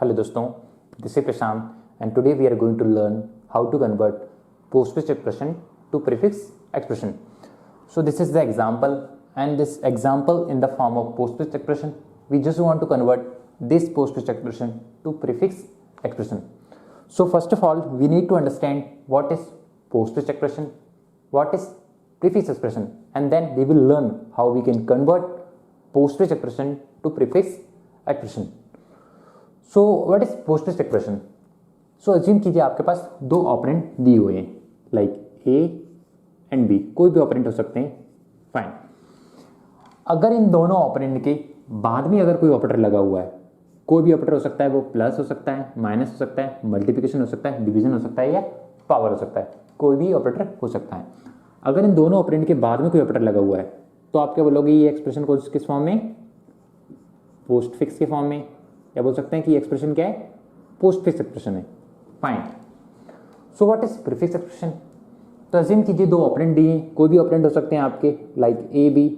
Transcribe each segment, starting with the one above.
Hello दोस्तों, this is Prashant and today we are going to learn how to convert postfix expression to prefix expression. So this is the example and this example in the form of postfix expression. We just want to convert this postfix expression to prefix expression. So first of all, we need to understand what is postfix expression, what is prefix expression, and then we will learn how we can convert postfix expression to prefix expression. So what is postfix expression? So assume कीजिए आपके पास दो operand दिए हुए हैं like A and B, कोई भी operand हो सकते हैं, फाइन। अगर इन दोनों ऑपरेंड के बाद में अगर कोई ऑपरेटर लगा हुआ है, कोई भी ऑपरेटर हो सकता है, वो प्लस हो सकता है, माइनस हो सकता है, मल्टीप्लिकेशन हो सकता है, डिवीजन हो सकता है या पावर हो सकता है, कोई भी ऑपरेटर हो सकता है। अगर इन दोनों ऑपरेंड के बाद में कोई ऑपरेटर लगा हुआ है तो आप क्या बोलोगे, ये एक्सप्रेशन को किस फॉर्म में? पोस्टफिक्स के फॉर्म में, या बोल सकते हैं कि एक्सप्रेशन क्या है? पोस्टफिक्स एक्सप्रेशन है, fine. So what is prefix expression? तो अज्यूम कीजिए दो ऑपरेंड दिए, कोई भी ऑपरेंड हो सकते हैं आपके लाइक ए बी,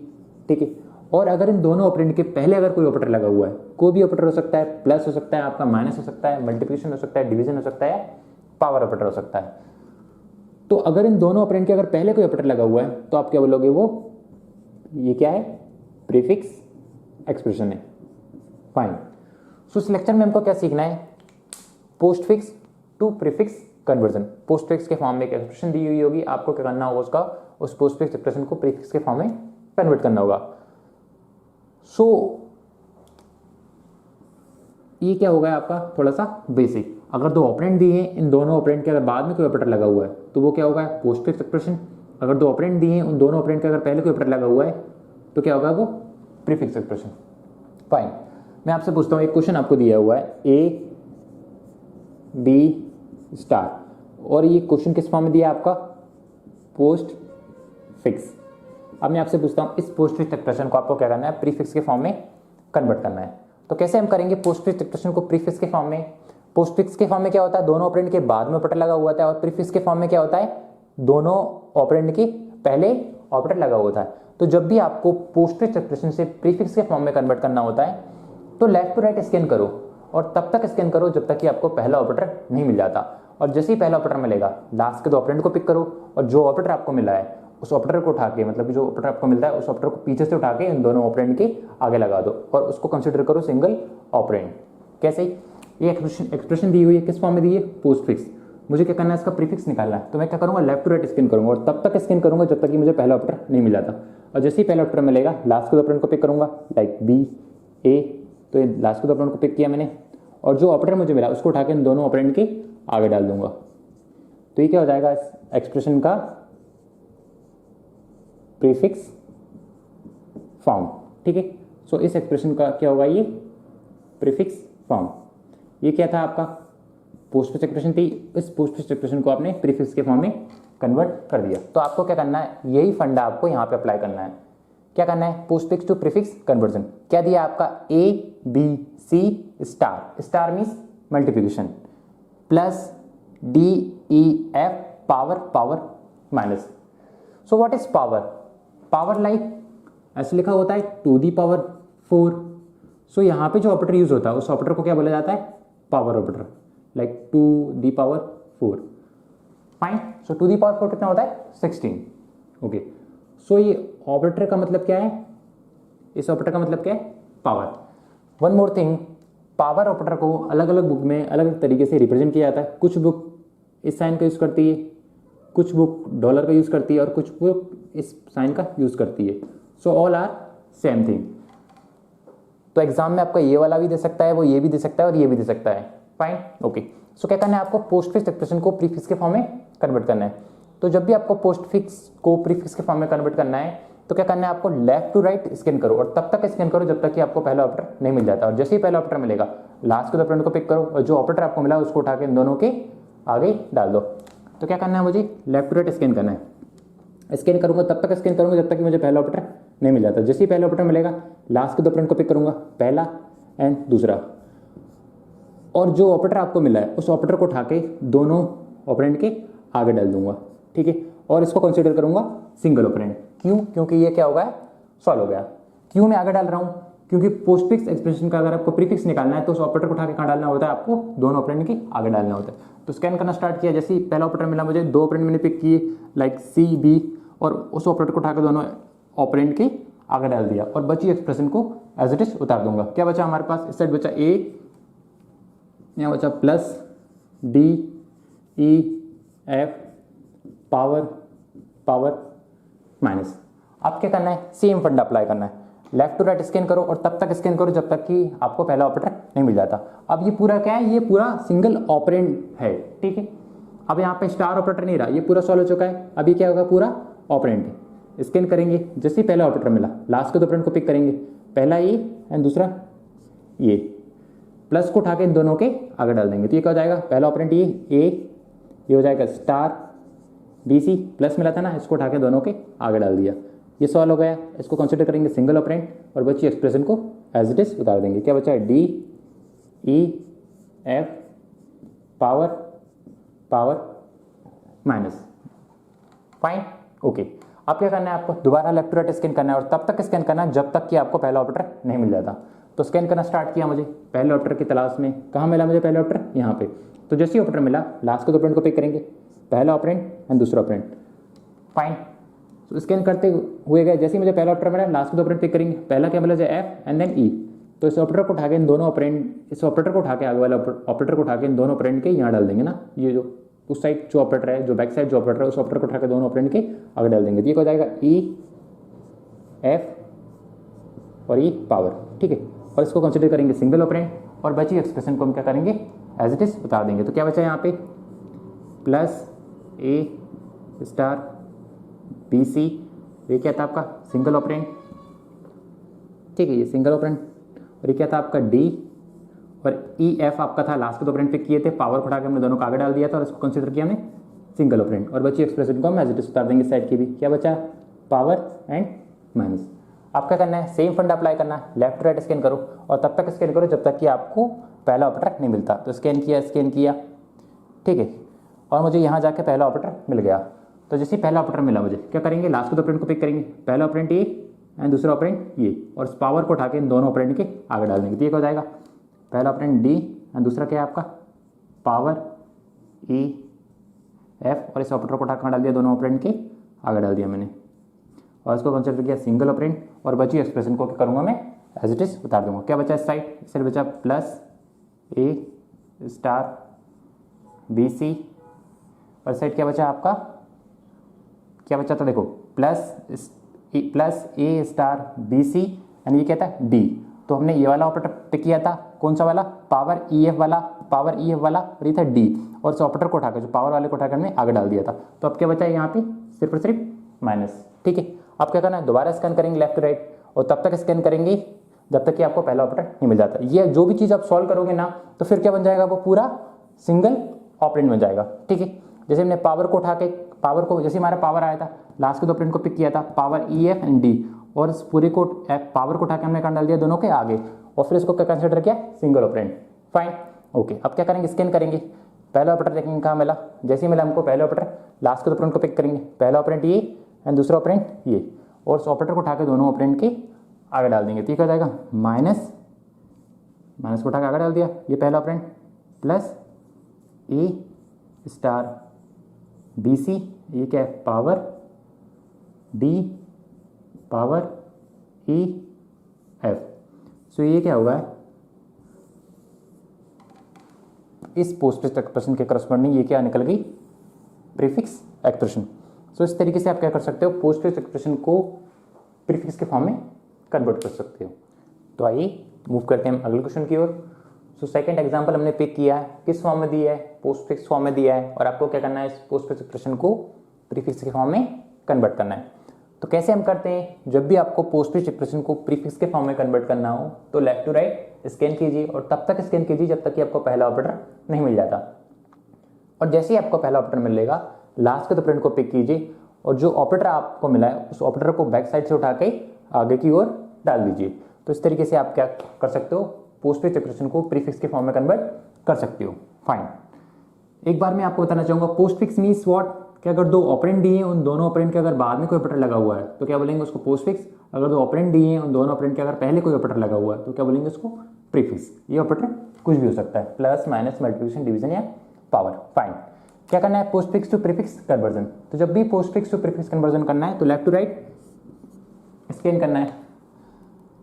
ठीक है। और अगर इन दोनों ऑपरेंड के पहले अगर कोई ऑपरेटर लगा हुआ है, कोई भी ऑपरेटर हो सकता है, प्लस हो सकता है आपका, माइनस हो सकता है, मल्टीप्लिकेशन हो सकता है, डिवीजन हो सकता है, पावर ऑपरेटर हो सकता है। तो अगर इन दोनों ऑपरेंड के अगर पहले कोई ऑपरेटर लगा हुआ है तो आप क्या बोलोगे, वो ये क्या है? प्रीफिक्स एक्सप्रेशन है, फाइन। सो इस लेक्चर में हमको क्या सीखना है? Postfix to prefix conversion. Postfix के फॉर्म में एक एक्सप्रेशन दी हुई होगी, आपको क्या करना होगा, उसका उस पोस्टफिक्स एक्सप्रेशन को प्रीफिक्स के फॉर्म में कन्वर्ट करना होगा। सो ये क्या होगा आपका थोड़ा सा बेसिक। अगर दो ऑपरेंड दिए हैं, इन दोनों ऑपरेंड के अगर बाद में कोई ऑपरेटर लगा हुआ है तो वो क्या होगा? Postfix expression. अगर दो ऑपरेंड दिए हैं, उन दोनों ऑपरेंड के अगर पहले कोई ऑपरेटर लगा हुआ है तो क्या होगा? वो प्रीफिक्स एक्सप्रेशन, फाइन। मैं आपसे पूछता हूँ, एक क्वेश्चन आपको दिया हुआ है ए बी स्टार, और ये क्वेश्चन किस फॉर्म में दिया है आपका? Post fix. अब मैं आपसे पूछता हूँ, इस पोस्ट फिक्स एक्सप्रेशन को आपको क्या करना है? प्रीफिक्स के फॉर्म में कन्वर्ट करना है। तो कैसे हम करेंगे पोस्ट फिक्स एक्सप्रेशन को प्रीफिक्स के फॉर्म में? पोस्ट फिक्स के फॉर्म में क्या होता है? दोनों ऑपरेंड के बाद में ऑपरेटर लगा हुआ था, और प्रीफिक्स के फॉर्म में क्या होता है? दोनों ऑपरेंड के पहले ऑपरेटर लगा हुआ था। तो जब भी आपको पोस्ट फिक्स एक्सप्रेशन से प्रीफिक्स के फॉर्म में कन्वर्ट करना होता है तो लेफ्ट टू राइट स्कैन करो, और तब तक स्कैन करो जब तक कि आपको पहला ऑपरेटर नहीं मिल जाता। और जैसे ही पहला ऑपरेटर मिलेगा, लास्ट के दो ऑपरेंड को पिक करो, और जो ऑपरेटर आपको मिला है उस ऑपरेटर को उठा के, मतलब कि जो ऑपरेटर आपको मिलता है उस ऑपरेटर को पीछे से उठा के इन दोनों ऑपरेंड के आगे लगा दो, और उसको कंसिडर करो सिंगल ऑपरेंड। कैसे? ये एक्सप्रेशन दी हुई है, किस फॉर्म में दी है? Post fix. मुझे क्या करना है? इसका प्रीफिक्स निकालना है। तो मैं क्या करूंगा? लेफ्ट टू राइट स्कैन करूंगा, और तब तक स्कैन करूंगा जब तक कि मुझे पहला ऑपरेटर नहीं मिल जाता। और जैसे ही पहला ऑपरेटर मिलेगा, लास्ट के दो ऑपरेंड को पिक करूंगा लाइक बी ए, तो ये लास्ट के ऑपरेंड को पिक किया मैंने, और जो ऑपरेटर मुझे मिला उसको उठा के इन दोनों ऑपरेंड के आगे डाल दूंगा। तो ये क्या हो जाएगा? इस एक्सप्रेशन का प्रीफिक्स फॉर्म, ठीक है। सो इस एक्सप्रेशन का क्या होगा? ये प्रीफिक्स फॉर्म। ये क्या था आपका? पोस्टफिक्स एक्सप्रेशन थी। इस पोस्टफिक्स एक्सप्रेशन को आपने प्रीफिक्स के फॉर्म में कन्वर्ट कर दिया। तो आपको क्या करना है? यही फंडा आपको यहाँ पे अप्लाई करना है। क्या करना है? Postfix to prefix conversion. क्या दिया आपका? A B C star, star means multiplication, plus D E F power, power minus. So what is power? Power like ऐसे लिखा होता है टू दी पावर 4। सो यहाँ पे जो ऑपरेटर यूज होता है उस ऑपरेटर को क्या बोला जाता है? Power operator, like two the power 4, fine. So two the power 4 कितना होता है? 16, ओके। सो ये ऑपरेटर का मतलब क्या है? इस ऑपरेटर का मतलब क्या है? Power. One more thing, power operator को अलग अलग बुक में अलग अलग तरीके से रिप्रेजेंट किया जाता है। कुछ बुक इस साइन का यूज करती है, कुछ बुक डॉलर का यूज करती है, और कुछ बुक इस साइन का यूज करती है। So all are same thing. तो एग्जाम में आपका ये वाला भी दे सकता है, वो ये भी दे सकता है, और ये भी दे सकता है, फाइन, ओके। सो क्या करना है आपको? पोस्टफिक्स एक्सप्रेशन को प्रीफिक्स के फॉर्म में कन्वर्ट करना है। तो जब भी आपको पोस्टफिक्स को प्रीफिक्स के फॉर्म में कन्वर्ट करना है तो क्या करना है आपको? लेफ्ट टू राइट स्कैन करो, और तब तक स्कैन करो जब तक कि आपको पहला ऑपरेटर नहीं मिल जाता। और जैसे ही पहला ऑपरेटर मिलेगा, लास्ट के दो ऑपरेंड को पिक करो, और जो ऑपरेटर आपको मिला उसको उठा के इन दोनों के आगे डाल दो। तो क्या करना है मुझे? लेफ्ट टू राइट स्कैन करना है। स्कैन करूंगा, तब तक स्कैन करूंगा जब तक कि मुझे पहला ऑपरेटर नहीं मिल जाता। जैसे ही पहला ऑपरेटर मिलेगा, लास्ट के दो ऑपरेंड को पिक करूंगा, पहला एंड दूसरा, और जो ऑपरेटर आपको मिला है उस ऑपरेटर को उठा के दोनों ऑपरेंड के आगे डाल दूंगा, ठीक है। और इसको कंसीडर करूंगा सिंगल ऑपरेंड। क्यों? क्योंकि ये क्या होगा? सॉल्व हो गया। क्यों मैं आगे डाल रहा हूं? क्योंकि पोस्ट फिक्स एक्सप्रेशन का अगर आपको प्रीफिक्स निकालना है तो उस ऑपरेटर को उठा के कहाँ डालना होता है, आपको दोनों ऑपरेंड के आगे डालना होता है। तो स्कैन करना स्टार्ट किया, जैसे ही पहला ऑपरेटर मिला मुझे, दो ऑपरेंड मैंने पिक किए लाइक सी बी, और उस ऑपरेटर को उठा के दोनों ऑपरेंड के आगे डाल दिया और बची एक्सप्रेशन को एज इट इज उतार दूंगा। क्या बचा हमारे पास, इस साइड बचा ए, यहाँ बचा plus D E F power power minus. अब क्या करना है, सेम फंडा अप्लाई करना है, लेफ्ट टू राइट स्कैन करो और तब तक स्कैन करो जब तक कि आपको पहला ऑपरेटर नहीं मिल जाता। अब ये पूरा क्या है, ये पूरा सिंगल ऑपरेंड है, ठीक है। अब यहाँ पे स्टार ऑपरेटर नहीं रहा, ये पूरा सॉल्व हो चुका है। अभी क्या होगा, पूरा ऑपरेंड है, स्कैन करेंगे, जैसे ही पहला ऑपरेटर मिला लास्ट के दो ऑपरेंड को पिक करेंगे, पहला ये एंड दूसरा ये, प्लस को उठा के इन दोनों के आगे डाल देंगे। तो ये क्या हो जाएगा, पहला ऑपरेंड ये ए, ये हो जाएगा स्टार बी सी, प्लस मिला था ना, इसको उठा के दोनों के आगे डाल दिया, ये सॉल्व हो गया। इसको कंसिडर करेंगे सिंगल ऑपरेंड और बची एक्सप्रेशन को एज इट इज उतार देंगे। क्या बचा है, D E F power power minus, fine, okay. अब क्या करना है, आपको दोबारा लेफ्ट टू राइट स्कैन करना है और तब तक स्कैन करना है जब तक कि आपको पहला ऑपरेटर नहीं मिल जाता। तो स्कैन करना स्टार्ट किया मुझे, पहले ऑपरेटर की तलाश में, कहाँ मिला मुझे पहला ऑपरेटर, यहाँ पे। तो जैसे ही ऑपरेटर मिला लास्ट के दो ऑपरेंड को पिक करेंगे, पहला ऑपरेंड एंड दूसरा ऑपरेंड, फाइन। तो स्कैन करते हुए गए, जैसे ही मुझे पहला ऑपरेटर मिला लास्ट के दो ऑपरेंड पिक करेंगे, पहला क्या मिला, एफ एंड देन ई। तो इस ऑपरेटर को उठा के इन दोनों ऑपरेंड, इस ऑपरेटर को उठा के, आगे वाला ऑपरेटर को उठा के इन दोनों ऑपरेंड के यहाँ डाल देंगे ना, ये जो उस साइड जो ऑपरेटर है, जो बैक साइड जो ऑपरेटर है, उस ऑपरेटर को उठा के दोनों ऑपरेंड के आगे डाल देंगे। तो ये हो जाएगा ई एफ और ई पावर, ठीक है। और इसको कंसिडर करेंगे सिंगल ऑपरेंड और बची एक्सप्रेशन को हम क्या करेंगे, एज इट इज उतार देंगे। तो क्या बचा यहाँ पे, plus A star B C, ये क्या था आपका सिंगल ऑपरेंड, ठीक है, ये सिंगल ऑपरेंड। और ये क्या था आपका डी और ई एफ आपका था, लास्ट के दो ऑपरेंड पिक किए थे, पावर को उठा के हमने दोनों को आगे डाल दिया था और इसको कंसिडर किया हमने सिंगल ऑपरेंड और बची एक्सप्रेशन को हम एज इट इज उतार देंगे साइड की भी। क्या बचा, पावर एंड माइनस। आप क्या करना है, सेम फंडा अप्लाई करना है, लेफ्ट टू राइट स्कैन करो और तब तक स्कैन करो जब तक कि आपको पहला ऑपरेटर नहीं मिलता। तो स्कैन किया, ठीक है, और मुझे यहाँ जाके पहला ऑपरेटर मिल गया। तो जैसे ही पहला ऑपरेटर मिला मुझे, क्या करेंगे, लास्ट के दो ऑपरेंड को पिक करेंगे, पहला ऑपरेंड ये एंड दूसरा ऑपरेंड ये, और इस पावर को उठा के इन दोनों ऑपरेंड के आगे डाल देंगे। तो ये हो जाएगा, पहला ऑपरेंड डी एंड दूसरा क्या है आपका पावर ई एफ, और इस ऑपरेटर को उठा कर डाल दिया दोनों ऑपरेंड के आगे डाल दिया मैंने, और इसको कंसिडर किया सिंगल ऑपरेंड और बची एक्सप्रेशन को क्या करूँगा मैं, एज इट इज उतार दूंगा। क्या बचा इस साइड बचा plus A star B C, और साइड क्या बचा आपका, क्या बचा था देखो, plus A star B C and ये क्या था डी। तो हमने ये वाला ऑपरेटर पिक किया था, कौन सा वाला, पावर ई एफ वाला, और ये था डी, और इस ऑपरेटर को उठा कर, जो पावर वाले को उठाकर हमने आगे डाल दिया था। तो अब क्या बचा है यहाँ पे, सिर्फ और सिर्फ माइनस, ठीक है। अब क्या करना है, दोबारा स्कैन करेंगे लेफ्ट टू राइट और तब तक स्कैन करेंगे जब तक कि आपको पहला ऑपरेटर नहीं मिल जाता। ये जो भी चीज़ आप सॉल्व करोगे ना, तो फिर क्या बन जाएगा, वो पूरा सिंगल ऑपरेंड बन जाएगा, ठीक है। जैसे हमने पावर को उठा के, पावर को जैसे हमारा पावर आया था, लास्ट के दो ऑपरेंड को पिक किया था, power E F and D, और इस पूरे को पावर को उठा के हमने डाल दिया दोनों के आगे, और फिर इसको क्या कंसिडर किया, सिंगल ऑपरेंड, फाइन, ओके। अब क्या करेंगे, स्कैन करेंगे, पहला ऑपरेटर देखेंगे कहाँ मिला, जैसे ही मिला हमको पहला ऑपरेटर, लास्ट के दो ऑपरेंड को पिक करेंगे, पहला ऑपरेंड ये एंड दूसरा ऑपरेंड ये, और इस ऑपरेटर को उठा के दोनों ऑपरेंड के आगे डाल देंगे। तो ये क्या हो जाएगा, माइनस को उठा के आगे डाल दिया, ये पहला operand, plus A star B C, ये क्या है power D power E F. So ये क्या होगा, इस पोस्ट फिक्स एक्सप्रेशन के करस्पॉन्डिंग ये क्या निकल गई, प्रीफिक्स एक्सप्रेशन। सो इस तरीके से आप क्या कर सकते हो, पोस्ट फिक्स एक्सप्रेशन को प्रीफिक्स के फॉर्म में कन्वर्ट कर सकते हो। तो आइए मूव करते हैं हम अगले क्वेश्चन की ओर। सो सेकंड एग्जांपल हमने पिक किया है, किस फॉर्म में दिया है, पोस्ट फिक्स फॉर्म में दिया है, और आपको क्या करना है, इस पोस्ट फिक्स एक्सप्रेशन को प्रीफिक्स के फॉर्म में कन्वर्ट करना है। तो कैसे हम करते हैं, जब भी आपको पोस्ट फिक्स एक्सप्रेशन को प्रीफिक्स के फॉर्म में कन्वर्ट करना हो तो लेफ्ट टू राइट स्कैन कीजिए और तब तक स्कैन कीजिए जब तक कि आपको पहला ऑपरेटर नहीं मिल जाता। और जैसे ही आपको पहला ऑपरेटर मिल लेगा, लास्ट के ऑपरेंड को पिक कीजिए और जो ऑपरेटर आपको मिला है उस ऑपरेटर को बैक साइड से उठा के आगे की ओर डाल दीजिए। तो इस तरीके से आप क्या कर सकते हो, पोस्ट फिक्स एक्सप्रेशन को प्रीफिक्स के फॉर्म में कन्वर्ट कर सकते हो, फाइन। एक बार मैं आपको बताना चाहूंगा पोस्ट फिक्स मीन्स व्हाट, कि अगर दो ऑपरेंड दिए हैं उन दोनों ऑपरेंड के अगर बाद में कोई ऑपरेटर लगा हुआ है तो क्या बोलेंगे उसको पोस्टफिक्स। अगर दो ऑपरेंड दिए हैं उन दोनों ऑपरेंड के अगर पहले कोई ऑपरेटर लगा हुआ है तो क्या बोलेंगे उसको प्रीफिक्स। ये ऑपरेटर कुछ भी हो सकता है, प्लस माइनस मल्टीप्लिकेशन डिवीजन या पावर। फाइन, क्या करना है पोस्टफिक्स टू प्रीफिक्स कन्वर्जन। तो जब भी पोस्टफिक्स टू प्रीफिक्स कन्वर्जन करना है तो लेफ्ट टू राइट स्कैन करना है।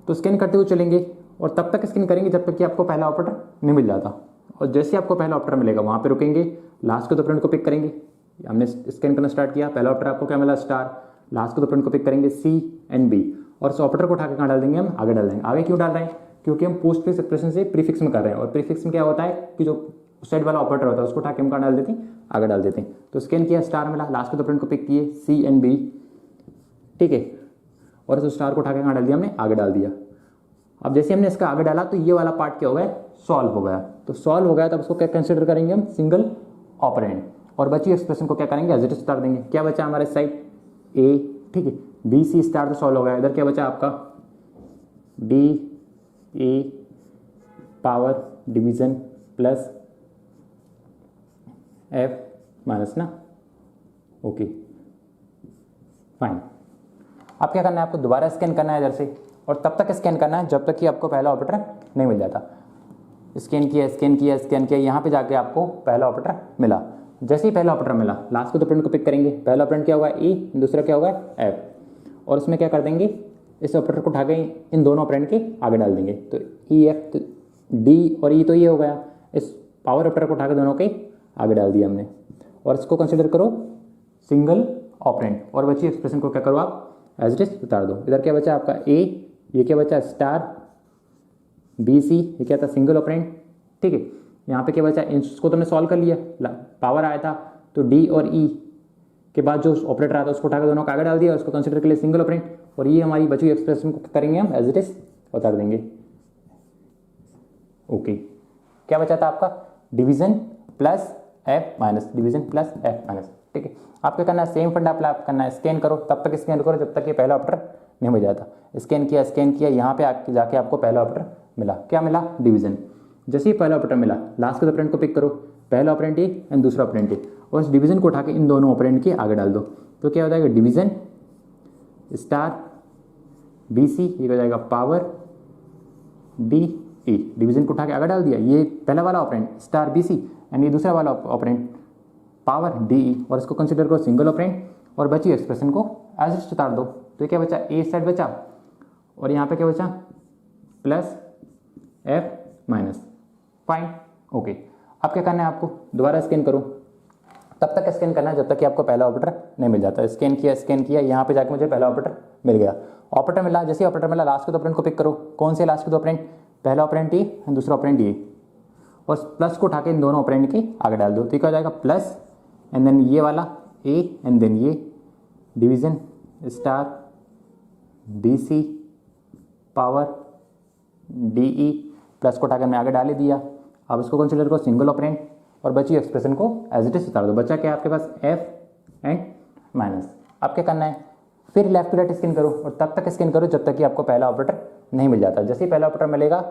तो स्कैन करते हुए चलेंगे और तब तक स्कैन करेंगे जब तक कि आपको पहला ऑपरेटर नहीं मिल जाता। और जैसे ही आपको पहला ऑपरेटर मिलेगा वहां पे रुकेंगे, लास्ट के दो ऑपरेंड को पिक करेंगे। हमने स्कैन करना स्टार्ट किया, पहला ऑपरेटर आपको क्या मिला स्टार, लास्ट के दो ऑपरेंड को पिक करेंगे सी एंड बी और उस ऑपरेटर को उठा के कहाँ डाल देंगे हम आगे डाल देंगे। आगे क्यों डाल रहे हैं, क्योंकि हम पोस्टफिक्स एक्सप्रेशन से प्रीफिक्स में कर रहे हैं और प्रीफिक्स में क्या होता है कि जो साइड वाला ऑपरेटर होता है उसको उठा के हम कहाँ डाल देते हैं आगे डाल देते हैं। तो स्कैन किया, स्टार मिला, लास्ट के दो ऑपरेंड को पिक किए सी एंड बी, ठीक है, और इस स्टार को उठा के कहाँ डाल दिया हमने आगे डाल दिया। अब जैसे हमने इसका आगे डाला तो ये वाला पार्ट क्या हो गया सॉल्व हो गया। तो सॉल्व हो गया तब उसको क्या कंसिडर करेंगे हम सिंगल ऑपरेंड और बची एक्सप्रेशन को क्या करेंगे एज इट इज उतार देंगे। क्या बचा हमारे साइड ए, ठीक है, बी सी स्टार तो सॉल्व हो गया। इधर क्या बचा आपका D A power division plus F minus ना, ओके फाइन। अब क्या करना है आपको दोबारा स्कैन करना है इधर से और तब तक स्कैन करना है जब तक कि आपको पहला ऑपरेटर नहीं मिल जाता। स्कैन किया स्कैन किया स्कैन किया, यहाँ पे जाके आपको पहला ऑपरेटर मिला। जैसे ही पहला ऑपरेटर मिला लास्ट को दो ऑपरेंड को पिक करेंगे। पहला ऑपरेंड क्या होगा ई, दूसरा क्या होगा एफ और इसमें क्या कर देंगे इस ऑपरेटर को उठा के इन दोनों ऑपरेंड के आगे डाल देंगे। तो ई एफ तो डी और ई तो ये हो गया, इस पावर ऑपरेटर को उठा के दोनों के आगे डाल दिया हमने और इसको कंसिडर करो सिंगल ऑपरेंड और बची एक्सप्रेशन को क्या करो आप एज इट इज उतार दो। इधर क्या बचा आपका ए, ये क्या बचा स्टार, बी सी ये क्या था सिंगल ऑपरेंड, ठीक है। यहाँ पे क्या बचा इसको तो हमने सॉल्व कर लिया, पावर आया था तो डी और ई के बाद जो ऑपरेटर आता है उसको उठा के दोनों को आगे डाल दिया और उसको कंसिडर कर लिया सिंगल ऑपरेंड और ये हमारी बची एक्सप्रेशन को करेंगे हम एज इट इज उतार देंगे। ओके, क्या बचा था आपका division plus F minus, division plus F minus, ठीक है। आपको करना है सेम फंडा अप्लाई करना है, स्कैन करो तब तक स्कैन करो जब तक ये पहला ऑपरेटर नहीं मिल जाता। स्कैन किया यहाँ पे आके जाके आपको पहला ऑपरेटर मिला, क्या मिला डिवीजन। जैसे ही पहला ऑपरेटर मिला लास्ट के ऑपरेंड को पिक करो, पहला ऑपरेंड ए एंड दूसरा ऑपरेंड ए और इस डिवीजन को उठा के इन दोनों ऑपरेंड के आगे डाल दो। तो क्या हो जाएगा डिवीजन स्टार बी सी, ये हो जाएगा पावर डी ए। डिवीजन को उठा के आगे डाल दिया, ये पहला वाला operand star B C and ये दूसरा वाला ऑपरेंड पावर डी ई और इसको कंसिडर करो सिंगल ऑपरेंड और बची एक्सप्रेशन को एज इट उतार दो। तो ये क्या बचा ए साइड बचा और यहाँ पे क्या बचा plus F minus, fine okay. अब क्या करना है आपको दोबारा स्कैन करो, तब तक स्कैन करना है जब तक कि आपको पहला ऑपरेटर नहीं मिल जाता। स्कैन किया यहाँ पे जाके मुझे पहला ऑपरेटर मिल गया। ऑपरेटर मिला, जैसे ऑपरेटर मिला लास्ट के दो ऑपरेंड को पिक करो। कौन से लास्ट के दो ऑपरेंड, पहला ऑपरेंड ए दूसरा ऑपरेंड ए और प्लस को उठा के इन दोनों ऑपरेंड के आगे डाल दो। तो क्या हो जाएगा प्लस एंड देन ये वाला ए एंड देन ये division star B C power D E plus को उठाकर मैं आगे डाल ही दिया। अब इसको कंसिडर करो सिंगल ऑपरेंड और बची एक्सप्रेशन को एज इट इज उतार दो। बचा क्या आपके पास एफ एंड माइनस। अब क्या करना है फिर लेफ्ट टू राइट स्कैन करो और तब तक स्कैन करो जब तक कि आपको पहला ऑपरेटर नहीं मिल जाता। जैसे ही पहला ऑपरेटर मिलेगा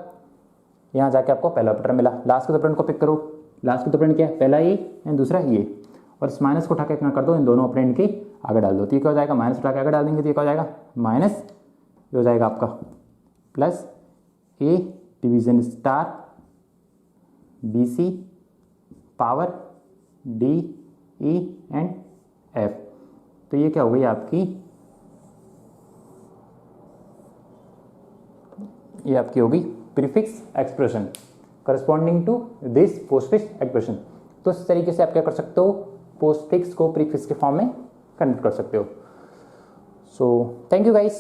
यहाँ जाके आपको पहला ऑपरेटर मिला, लास्ट के ऑपरेंड को पिक करो। लास्ट के ऑपरेंड क्या है पहला ए एंड दूसरा ये और इस माइनस को उठा के क्या कर दो इन दोनों ऑपरेंड के आगे डाल दो। तो ये क्या हो जाएगा माइनस उठा के आगे डाल देंगे तो ये क्या हो जाएगा माइनस, ये हो जाएगा आपका plus A division star B C power D E and F. तो ये क्या हो गई आपकी, ये आपकी होगी prefix expression corresponding to this postfix expression. तो इस तरीके से आप क्या कर सकते हो पोस्टफिक्स को प्रीफिक्स के फॉर्म में कन्वर्ट कर सकते हो। So thank you guys.